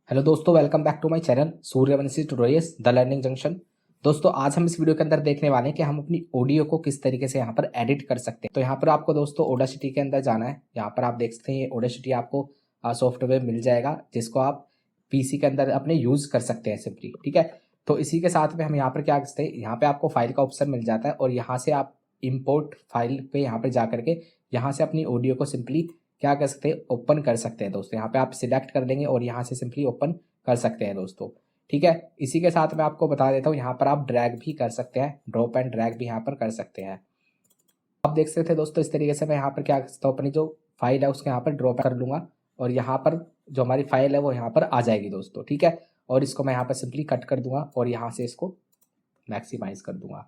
Hello दोस्तों, welcome back to my channel Suryavanshi tutorials the learning junction. दोस्तों, आज हम इस वीडियो के अंदर देखने वाले हैं कि हम अपनी ऑडियो को किस तरीके से यहाँ पर एडिट कर सकते हैं। तो यहाँ पर आपको दोस्तों ऑडासिटी के अंदर जाना है। यहाँ पर आप देख सकते हैं ये ऑडासिटी आपको सॉफ्टवेयर मिल जाएगा जिसको आप पीसी के अंदर अपने यूज कर सकते हैं सिंपली। ठीक है, तो इसी के साथ में हम यहाँ पर क्या करते हैं, यहाँ पे आपको फाइल का ऑप्शन मिल जाता है और यहाँ से आप इम्पोर्ट फाइल पे यहाँ पे जा करके यहाँ से अपनी ऑडियो को सिंपली क्या कर सकते हैं, ओपन कर सकते हैं। दोस्तों यहाँ पे आप सिलेक्ट कर लेंगे और यहाँ से सिंपली ओपन कर सकते हैं दोस्तों। ठीक है, इसी के साथ मैं आपको बता देता हूँ यहाँ पर आप ड्रैग भी कर सकते हैं, ड्रॉप एंड ड्रैग भी यहाँ पर कर सकते हैं। आप देख सकते थे दोस्तों, इस तरीके से मैं यहाँ पर क्या कर सकता हूँ, अपनी जो फाइल है उसको यहाँ पर ड्रॉप कर लूंगा और यहाँ पर जो हमारी फाइल है वो यहाँ पर आ जाएगी दोस्तों। ठीक है, और इसको मैं यहाँ पर सिंपली कट कर दूंगा और यहाँ से इसको मैक्सिमाइज कर दूंगा।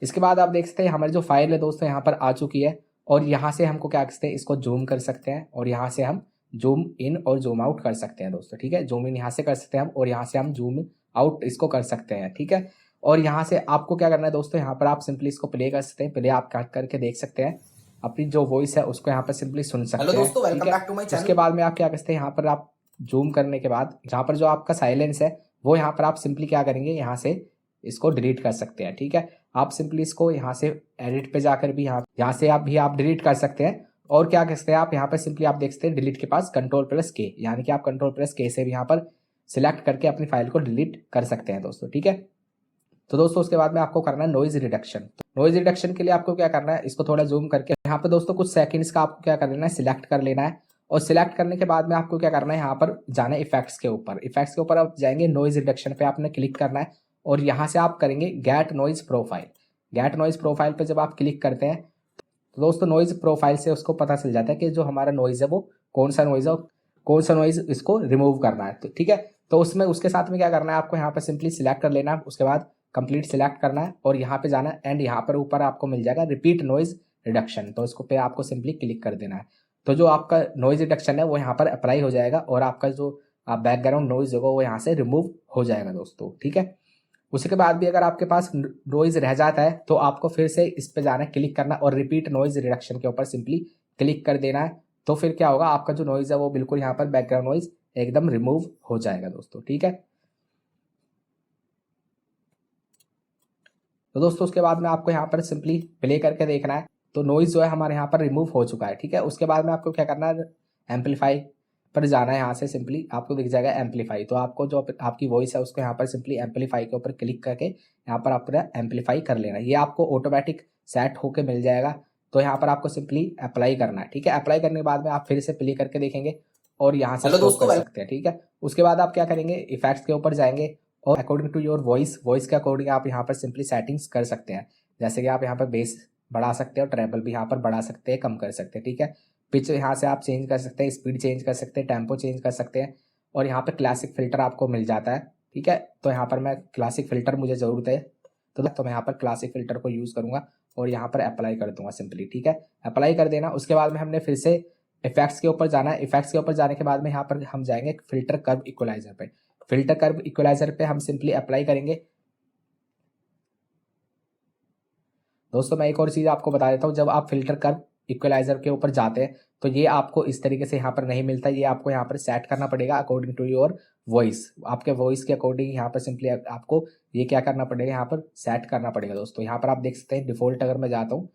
इसके बाद आप देख सकते हैं हमारी जो फाइल है दोस्तों यहाँ पर आ चुकी है और यहाँ से हमको क्या कर सकते हैं, इसको जूम कर सकते हैं और यहाँ से हम जूम इन और जूम आउट कर सकते हैं दोस्तों। ठीक है, जूम इन यहाँ से कर सकते हैं हम और यहाँ से हम जूम आउट इसको कर सकते हैं। ठीक है, और यहाँ से आपको क्या करना है दोस्तों, यहाँ पर आप सिंपली इसको प्ले कर सकते हैं। प्ले आप कट करके देख सकते हैं, अपनी जो वॉइस है उसको यहाँ पर सिंपली सुन सकते हैं। हेलो दोस्तों, welcome back to my channel. उसके बाद में आप क्या करते हैं, यहाँ पर आप जूम करने के बाद जहाँ पर जो आपका साइलेंस है वो यहाँ पर आप सिंपली क्या करेंगे, यहाँ से इसको डिलीट कर सकते हैं। ठीक है, आप सिंपली इसको यहाँ से एडिट पे जाकर भी यहाँ से आप डिलीट कर सकते हैं। और क्या कर सकते हैं आप यहाँ पर सिंपली आप देख सकते हैं डिलीट के पास कंट्रोल+K, यानी कि आप कंट्रोल+K से भी यहाँ पर सिलेक्ट करके अपनी फाइल को डिलीट कर सकते हैं दोस्तों। ठीक है, तो दोस्तों उसके बाद में आपको करना है नॉइज रिडक्शन। नॉइज रिडक्शन के लिए आपको क्या करना है, इसको थोड़ा जूम करके यहाँ पर दोस्तों कुछ सेकंड्स का आपको क्या कर लेना है, सिलेक्ट कर लेना है। और सिलेक्ट करने के बाद में आपको क्या करना है, यहाँ पर जाना है इफेक्ट्स के ऊपर। इफेक्ट्स के ऊपर आप जाएंगे, नॉइज रिडक्शन पे आपने क्लिक करना है और यहाँ से आप करेंगे get noise profile. Get noise profile पे जब आप क्लिक करते हैं तो दोस्तों नॉइज प्रोफाइल से उसको पता चल जाता है कि जो हमारा नॉइज है वो कौन सा नॉइज है, कौन सा नॉइज इसको रिमूव करना है। तो ठीक है, तो उसमें उसके साथ में क्या करना है, आपको यहाँ पर सिंपली सिलेक्ट कर लेना है, उसके बाद कंप्लीट सिलेक्ट करना है और यहाँ पे जाना है एंड यहाँ पर ऊपर आपको मिल जाएगा रिपीट नॉइज रिडक्शन। तो इसको पे आपको सिंपली क्लिक कर देना है। तो जो आपका नॉइज रिडक्शन है वो यहाँ पर अप्लाई हो जाएगा और आपका जो बैकग्राउंड नॉइज होगा वो यहाँ से रिमूव हो जाएगा दोस्तों। ठीक है, उसके बाद भी अगर आपके पास नॉइज रह जाता है तो आपको फिर से इस पे जाना है, क्लिक करना और रिपीट नॉइज रिडक्शन के ऊपर सिंपली क्लिक कर देना है। तो फिर क्या होगा, आपका जो नॉइज है वो बिल्कुल यहाँ पर बैकग्राउंड नॉइज एकदम रिमूव हो जाएगा दोस्तों। ठीक है, तो दोस्तों उसके बाद में आपको यहाँ पर सिंपली प्ले करके देखना है। तो नॉइज जो है हमारे यहाँ पर रिमूव हो चुका है। ठीक है, उसके बाद में आपको क्या करना है, एम्पलीफाई पर जाना है। यहाँ से सिंपली आपको दिख जाएगा एम्पलीफाई। तो आपको जो आपकी वॉइस है उसको यहाँ पर सिंपली एम्पलीफाई के ऊपर क्लिक करके यहाँ पर अपना एम्पलीफाई कर लेना है। ये आपको ऑटोमेटिक सेट होके मिल जाएगा। तो यहाँ पर आपको सिंपली अप्लाई करना है। ठीक है, अप्लाई करने के बाद में आप फिर से प्ले करके देखेंगे और यहाँ से स्टॉप कर सकते हैं। ठीक है, उसके बाद आप क्या करेंगे, इफेक्ट्स के ऊपर जाएंगे और अकॉर्डिंग टू योर वॉइस के अकॉर्डिंग आप यहाँ पर सिंपली सेटिंग्स कर सकते हैं। जैसे कि आप यहाँ पर बेस बढ़ा सकते हैं और ट्रेबल भी यहाँ पर बढ़ा सकते हैं, कम कर सकते हैं। ठीक है, पिच यहाँ से आप चेंज कर सकते हैं, स्पीड चेंज कर सकते हैं, टेम्पो चेंज कर सकते हैं और यहाँ पर क्लासिक फिल्टर आपको मिल जाता है। ठीक है, तो यहाँ पर मैं क्लासिक फिल्टर मुझे ज़रूरत है तो मैं यहाँ पर क्लासिक फिल्टर को यूज़ करूँगा और यहाँ पर अप्लाई कर दूंगा सिंपली। ठीक है, अप्लाई कर देना। उसके बाद में हमने फिर से इफेक्ट्स के ऊपर जाना है। इफेक्ट्स के ऊपर जाने के बाद में यहाँ पर हम जाएंगे फिल्टर कर्व इक्वलाइजर पे। फिल्टर कर्व इक्वलाइजर पे हम सिंपली अप्लाई करेंगे। दोस्तों मैं एक और चीज़ आपको बता देता हूँ, जब आप फिल्टर कर्व इक्वलाइजर के ऊपर जाते हैं तो ये आपको इस तरीके से यहाँ पर नहीं मिलता। ये आपको यहाँ पर सेट करना पड़ेगा अकॉर्डिंग टू योर वॉइस। आपके वॉइस के अकॉर्डिंग यहाँ पर सिंपली आपको ये क्या करना पड़ेगा, यहाँ पर सेट करना पड़ेगा दोस्तों। यहाँ पर आप देख सकते हैं डिफॉल्ट, अगर मैं जाता हूँ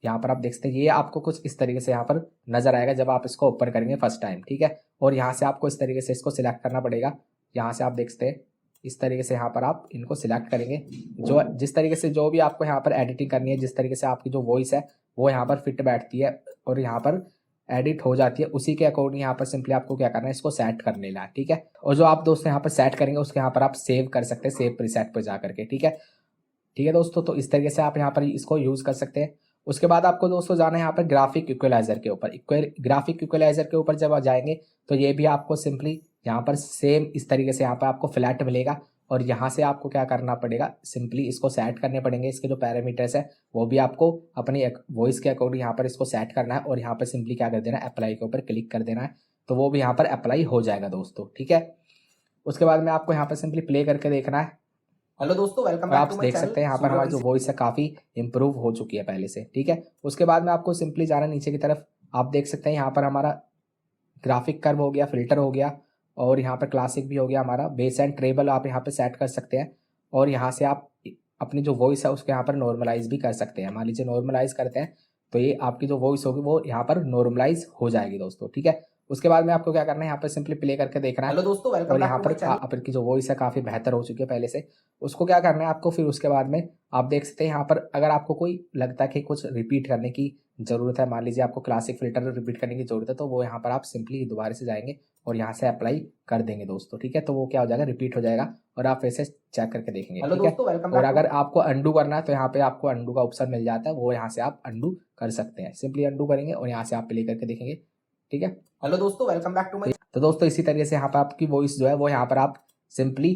यहाँ पर आप देख सकते हैं ये आपको कुछ इस तरीके से यहाँ पर नजर आएगा जब आप इसको ओपन करेंगे फर्स्ट टाइम। ठीक है, और यहाँ से आपको इस तरीके से इसको सिलेक्ट करना पड़ेगा। यहाँ से आप देख सकते हैं इस तरीके से यहाँ पर आप इनको सिलेक्ट करेंगे। जो जिस तरीके से जो भी आपको यहाँ पर एडिटिंग करनी है, जिस तरीके से आपकी जो वॉइस है वो यहाँ पर फिट बैठती है और यहाँ पर एडिट हो जाती है, उसी के अकॉर्डिंग यहाँ पर सिंपली आपको क्या करना है, इसको सेट कर लेना है। ठीक है, और जो आप दोस्तों यहाँ पर सेट करेंगे उसके यहाँ पर आप सेव कर सकते हैं, सेव प्रीसेट पर जा करके। ठीक है, ठीक है दोस्तों, तो इस तरीके से आप यहाँ पर इसको यूज कर सकते हैं। उसके बाद आपको दोस्तों जाना है यहाँ पर ग्राफिक इक्वलाइजर के ऊपर। ग्राफिक इक्वलाइजर के ऊपर जब जाएंगे तो ये भी आपको सिंपली यहाँ पर सेम इस तरीके से यहाँ पर आपको फ्लैट मिलेगा और यहाँ से आपको क्या करना पड़ेगा, सिंपली इसको सेट करने पड़ेंगे। इसके जो पैरामीटर्स है वो भी आपको अपनी वॉइस के अकॉर्डिंग यहाँ पर इसको सेट करना है और यहाँ पर सिंपली क्या कर देना है, अप्लाई के ऊपर क्लिक कर देना है। तो वो भी यहाँ पर अप्लाई हो जाएगा दोस्तों। ठीक है, उसके बाद में आपको यहाँ पर सिंपली प्ले करके देखना है। हेलो दोस्तों, वेलकम बैक आप टू माय देख चैनल। सकते हैं यहाँ पर हमारी जो वॉइस है काफ़ी इंप्रूव हो चुकी है पहले से। ठीक है, उसके बाद में आपको सिंपली जाना नीचे की तरफ। आप देख सकते हैं यहाँ पर हमारा ग्राफिक कर्व हो गया, फिल्टर हो गया और यहाँ पर क्लासिक भी हो गया हमारा। बेस एंड ट्रेबल आप यहाँ पे सेट कर सकते हैं और यहाँ से आप अपनी जो वॉइस है उसको यहाँ पर नॉर्मलाइज भी कर सकते हैं। मान लीजिए नॉर्मलाइज करते हैं तो ये आपकी जो वॉइस होगी वो यहाँ पर नॉर्मलाइज हो जाएगी दोस्तों, ठीक है। उसके बाद में आपको क्या करना है, यहाँ पर सिंपली प्ले करके देखना है। हेलो दोस्तों, वेलकम और बैक यहाँ टू पर माय चैनल। आपकी जो वॉइस है काफ़ी बेहतर हो चुकी है पहले से। उसको क्या करना है आपको, फिर उसके बाद में आप देख सकते हैं यहाँ पर अगर आपको कोई लगता है कि कुछ रिपीट करने की ज़रूरत है, मान लीजिए आपको क्लासिक फिल्टर रिपीट करने की ज़रूरत है, तो वो यहाँ पर आप सिंपली दोबारा से जाएंगे और यहाँ से अप्लाई कर देंगे दोस्तों, ठीक है। तो वो क्या हो जाएगा, रिपीट हो जाएगा और आप वैसे चेक करके देखेंगे, हेलो ठीक है। दोस्तों, वेलकम और बैक अगर आपको अंडू करना है तो यहाँ पे आपको अंडू का ऑप्शन मिल जाता है, वो यहाँ से आप अंडू कर सकते हैं। सिंपली अंडू करेंगे और यहाँ से आप प्ले करके देखेंगे, ठीक है। हेलो दोस्तों, वेलकम बैक टू माय। तो दोस्तों इसी तरीके से यहाँ पर आपकी वॉइस जो है वो यहाँ पर आप सिंपली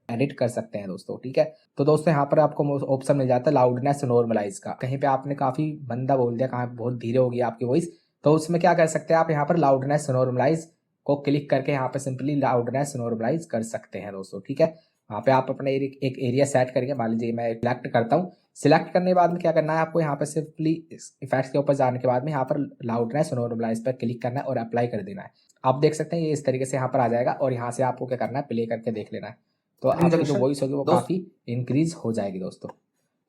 एडिट कर सकते हैं दोस्तों, ठीक है। तो दोस्तों यहाँ पर आपको ऑप्शन मिल जाता है लाउडनेस नॉर्मलाइज का। कहीं पे आपने काफ़ी मंदा बोल दिया, कहाँ बहुत धीरे हो गई आपकी वॉइस, तो उसमें क्या कर सकते हैं आप यहाँ पर लाउडनेस नॉर्मलाइज को क्लिक करके यहाँ पे सिंपली लाउडनेस नॉर्मलाइज कर सकते हैं दोस्तों, ठीक है। वहाँ पे आप अपने एक एरिया सेट करेंगे, मान लीजिए मैं सिलेक्ट करता हूँ। सिलेक्ट करने के बाद में क्या करना है आपको, यहाँ पर सिंपली इफेक्ट्स के ऊपर जाने के बाद में यहाँ पर लाउडनेस नॉर्मलाइज पर क्लिक करना है और अप्लाई कर देना है। आप देख सकते हैं ये इस तरीके से यहाँ पर आ जाएगा और यहाँ से आपको क्या करना है, प्ले करके देख लेना है। तो आपकी जो वॉइस होगी वो काफ़ी इंक्रीज हो जाएगी दोस्तों।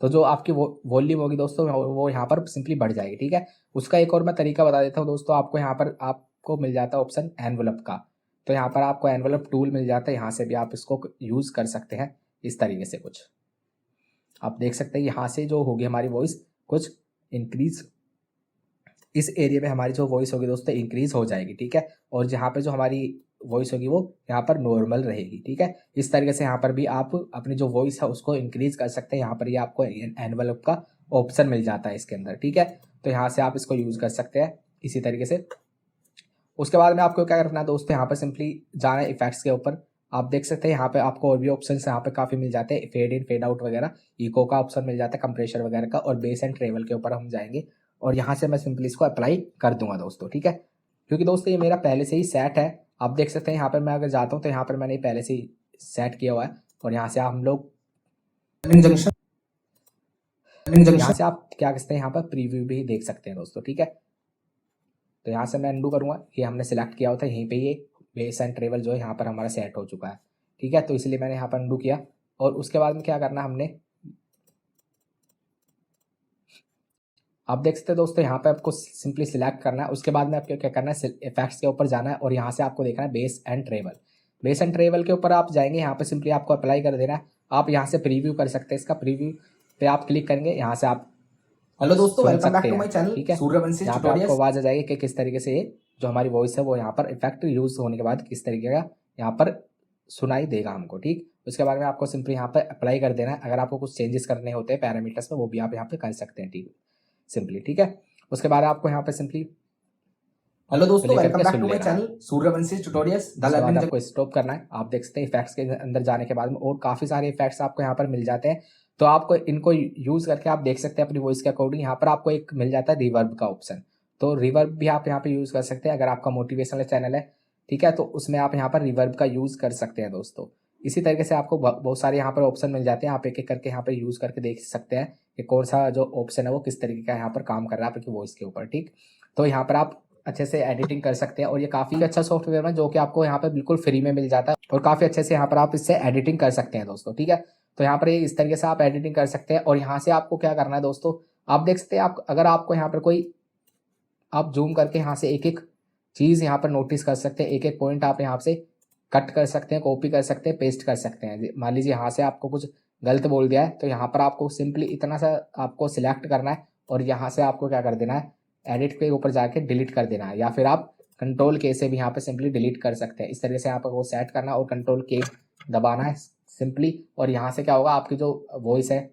तो जो आपकी वॉल्यूम होगी दोस्तों वो यहाँ पर सिंपली बढ़ जाएगी, ठीक है। उसका एक और मैं तरीका बता देता हूँ दोस्तों। आपको यहाँ पर आपको मिल जाता है ऑप्शन एनवलप का। तो यहाँ पर आपको एनवलप टूल मिल जाता है, यहाँ से भी आप इसको यूज़ कर सकते हैं इस तरीके से। कुछ आप देख सकते हैं यहाँ से जो होगी हमारी वॉइस कुछ इंक्रीज, इस एरिया में हमारी जो वॉइस होगी दोस्तों इंक्रीज हो जाएगी, ठीक है। और जहाँ पे जो हमारी वॉइस होगी वो यहाँ पर नॉर्मल रहेगी, ठीक है। इस तरीके से यहाँ पर भी आप अपनी जो वॉइस है उसको इंक्रीज कर सकते हैं। यहाँ पर ये आपको एनवलप का ऑप्शन मिल जाता है इसके अंदर, ठीक है। तो यहाँ से आप इसको यूज़ कर सकते हैं इसी तरीके से। उसके बाद में आपको क्या करना है दोस्तों, यहाँ पर सिंपली जाना है इफेक्ट्स के ऊपर। आप देख सकते हैं यहाँ पे आपको और भी ऑप्शन यहाँ पे काफ़ी मिल जाते हैं, फेड इन फेड आउट वगैरह, इको का ऑप्शन मिल जाता है, कंप्रेशर वगैरह का, और बेस एंड ट्रेवल के ऊपर हम जाएंगे और यहाँ से मैं सिंपली इसको अप्लाई कर दूंगा दोस्तों, ठीक है। क्योंकि दोस्तों ये मेरा पहले से ही सेट है। आप देख सकते हैं यहाँ पर मैं अगर जाता हूँ तो यहाँ पर मैंने पहले से ही सेट किया हुआ है और यहाँ से हम लोग यहाँ से आप क्या कहते हैं यहाँ पर प्रीव्यू भी देख सकते हैं दोस्तों, ठीक है। तो यहाँ से मैं अंडू करूँगा, ये हमने सेलेक्ट किया होता है, यहीं पे ये बेस एंड ट्रेवल जो है यहाँ पर हमारा सेट हो चुका है, ठीक है। तो इसलिए मैंने यहाँ पर अंडू किया और उसके बाद में क्या करना हमने, आप देख सकते हैं दोस्तों यहाँ पे आपको सिंपली सिलेक्ट करना है। उसके बाद में आपको क्या करना है, इफेक्ट्स के ऊपर जाना है और यहाँ से आपको देखना है base and travel. Base and travel के ऊपर आप जाएंगे, यहाँ पे सिंपली आपको अप्लाई कर देना है। आप यहाँ से प्रीव्यू कर सकते हैं, इसका प्रीव्यू पे आप क्लिक करेंगे, यहाँ से आप हेलो दोस्तों, वेलकम बैक टू माय ठीक चैनल, है। सूर्यवंशी यहाँ पे आपको आवाज़ आ जाएगी कि किस तरीके से ये जो हमारी वॉइस है वो यहाँ पर इफेक्ट यूज होने के बाद किस तरीके का यहाँ पर सुनाई देगा हमको, ठीक। उसके बाद में आपको सिंपली यहाँ पर अप्लाई कर देना है। अगर आपको कुछ चेंजेस करने होते हैं पैरामीटर्स में वो भी आप यहाँ पे कर सकते हैं, ठीक सिंपली, ठीक है। उसके बाद आपको यहाँ पे सिंपली हेलो दोस्तों, welcome back to my channel, Suryavanshi tutorials. आपको स्टॉप करना है। आप देख सकते हैं इफेक्ट्स के अंदर जाने के बाद में और काफ़ी सारे इफेक्ट्स आपको यहाँ पर मिल जाते हैं। तो आपको इनको यूज़ करके आप देख सकते हैं अपनी वॉइस के अकॉर्डिंग। यहाँ पर आपको एक मिल जाता है रिवर्ब का ऑप्शन, तो रिवर्ब भी आप यहाँ पे यूज़ कर सकते हैं। अगर आपका मोटिवेशनल चैनल है, ठीक है, तो उसमें आप यहाँ पर रिवर्ब का यूज़ कर सकते हैं दोस्तों। इसी तरीके से आपको बहुत सारे यहाँ पर ऑप्शन मिल जाते हैं, आप एक एक करके यहाँ पे यूज़ करके देख सकते हैं कि कौन सा जो ऑप्शन है वो किस तरीके का यहाँ पर काम कर रहा है आपकी वॉइस के ऊपर, ठीक। तो यहाँ पर आप अच्छे से एडिटिंग कर सकते हैं और ये काफ़ी अच्छा सॉफ्टवेयर है जो कि आपको यहाँ पर बिल्कुल फ्री में मिल जाता है और काफ़ी अच्छे से यहाँ पर आप इससे एडिटिंग कर सकते हैं दोस्तों, ठीक है। तो यहाँ पर ये इस तरीके से आप एडिटिंग कर सकते हैं और यहाँ से आपको क्या करना है दोस्तों, आप देख सकते हैं आप अगर आपको यहाँ पर कोई आप जूम करके यहाँ से एक एक चीज़ यहाँ पर नोटिस कर सकते हैं, एक एक पॉइंट आप यहाँ से कट कर सकते हैं, कॉपी कर सकते हैं, पेस्ट कर सकते हैं। मान लीजिए यहाँ से आपको कुछ गलत बोल दिया है तो यहाँ पर आपको सिंपली इतना सा आपको सिलेक्ट करना है और यहाँ से आपको क्या कर देना है, एडिट के ऊपर जाके डिलीट कर देना है, या फिर आप कंट्रोल के से भी यहाँ पे सिंपली डिलीट कर सकते हैं। इस तरीके से आपको सेट करना है और कंट्रोल के दबाना है सिंपली। और यहाँ से क्या होगा, आपकी जो वॉइस है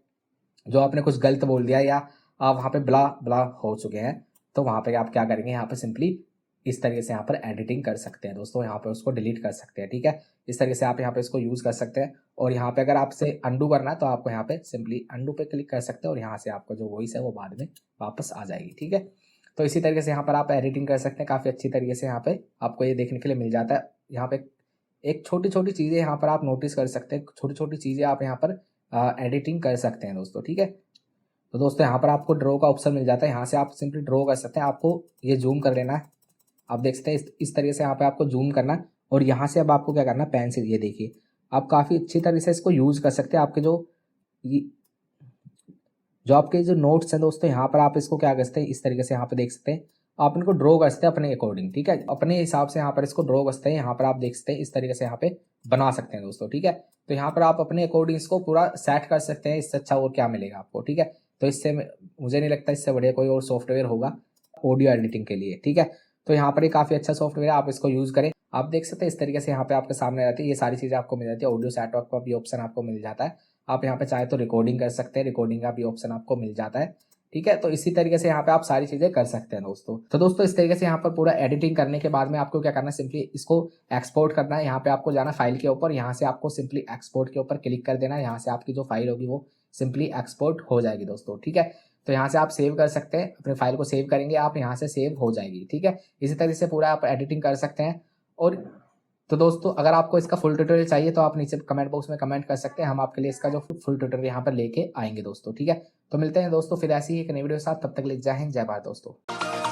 जो आपने कुछ गलत बोल दिया या आप वहाँ पे ब्ला ब्ला हो चुके हैं तो वहाँ पे आप क्या करेंगे, यहाँ पे सिंपली इस तरीके से यहाँ पर एडिटिंग कर सकते हैं दोस्तों, यहाँ पे उसको डिलीट कर सकते हैं, ठीक है। इस तरीके से आप यहाँ पे इसको यूज़ कर सकते हैं। और यहाँ पे अगर आपसे अंडू करना है तो आपको यहाँ पे सिंपली अंडू पे क्लिक कर सकते हैं और यहाँ से आपका जो वॉइस है वो बाद में वापस आ जाएगी, ठीक है। तो इसी तरीके से यहाँ पर आप एडिटिंग कर सकते हैं काफ़ी अच्छी तरीके से। यहाँ पे आपको ये देखने के लिए मिल जाता है। यहाँ पे एक छोटी छोटी चीज़ें यहाँ पर आप नोटिस कर सकते हैं, छोटी छोटी चीज़ें आप यहाँ पर एडिटिंग कर सकते हैं दोस्तों, ठीक है। तो दोस्तों यहाँ पर आपको ड्रॉ का ऑप्शन मिल जाता है, यहाँ से आप सिंपली ड्रॉ कर सकते हैं। आपको ये जूम कर लेना है, आप देख सकते हैं इस तरीके से यहाँ पे आपको जूम करना है और यहाँ से अब आपको क्या करना है, पेन से ये देखिए आप काफ़ी अच्छी तरह से इसको यूज़ कर सकते हैं। आपके जो आपके जो नोट्स हैं दोस्तों, यहाँ पर आप इसको क्या कर सकते हैं, इस तरीके से यहाँ पे देख सकते हैं, आप इनको ड्रॉ कर सकते हैं अपने अकॉर्डिंग, ठीक है, अपने हिसाब से यहाँ पर इसको ड्रॉ कर सकते हैं। यहाँ पर आप देख सकते हैं इस तरीके से यहाँ पे बना सकते हैं दोस्तों, ठीक है। तो यहाँ पर आप अपने अकॉर्डिंग इसको पूरा सेट कर सकते हैं। इससे अच्छा और क्या मिलेगा आपको, ठीक है। तो इससे मुझे नहीं लगता इससे बढ़िया कोई और सॉफ्टवेयर होगा ऑडियो एडिटिंग के लिए, ठीक है। तो यहाँ पर ये काफ़ी अच्छा सॉफ्टवेयर है, आप इसको यूज़ करें। आप देख सकते हैं इस तरीके से यहाँ पे आपके सामने आती है, ये सारी चीज़ें आपको मिल जाती है। ऑडियो सेट का भी ऑप्शन आपको मिल जाता है। आप यहाँ पे चाहे तो रिकॉर्डिंग कर सकते हैं, रिकॉर्डिंग का भी ऑप्शन आपको मिल जाता है, ठीक है। तो इसी तरीके से यहाँ पे आप सारी चीजें कर सकते हैं दोस्तों। तो दोस्तों इस तरीके से यहाँ पर पूरा एडिटिंग करने के बाद में आपको क्या करना है, सिंपली इसको एक्सपोर्ट करना है। यहाँ पे आपको जाना फाइल के ऊपर, यहाँ से आपको सिंपली एक्सपोर्ट के ऊपर क्लिक कर देना है। यहाँ से आपकी जो फाइल होगी वो सिंपली एक्सपोर्ट हो जाएगी दोस्तों, ठीक है। तो यहाँ से आप सेव कर सकते हैं, अपने फाइल को सेव करेंगे आप, यहाँ से सेव हो जाएगी, ठीक है। इसी तरह से पूरा आप एडिटिंग कर सकते हैं। और तो दोस्तों अगर आपको इसका फुल ट्यूटोरियल चाहिए तो आप नीचे कमेंट बॉक्स में कमेंट कर सकते हैं, हम आपके लिए इसका जो फुल ट्यूटोरियल यहाँ पर लेके आएंगे दोस्तों, ठीक है। तो मिलते हैं दोस्तों फिर ऐसी ही एक नई वीडियो के साथ, तब तक के लिए जय हिंद जय भारत दोस्तों।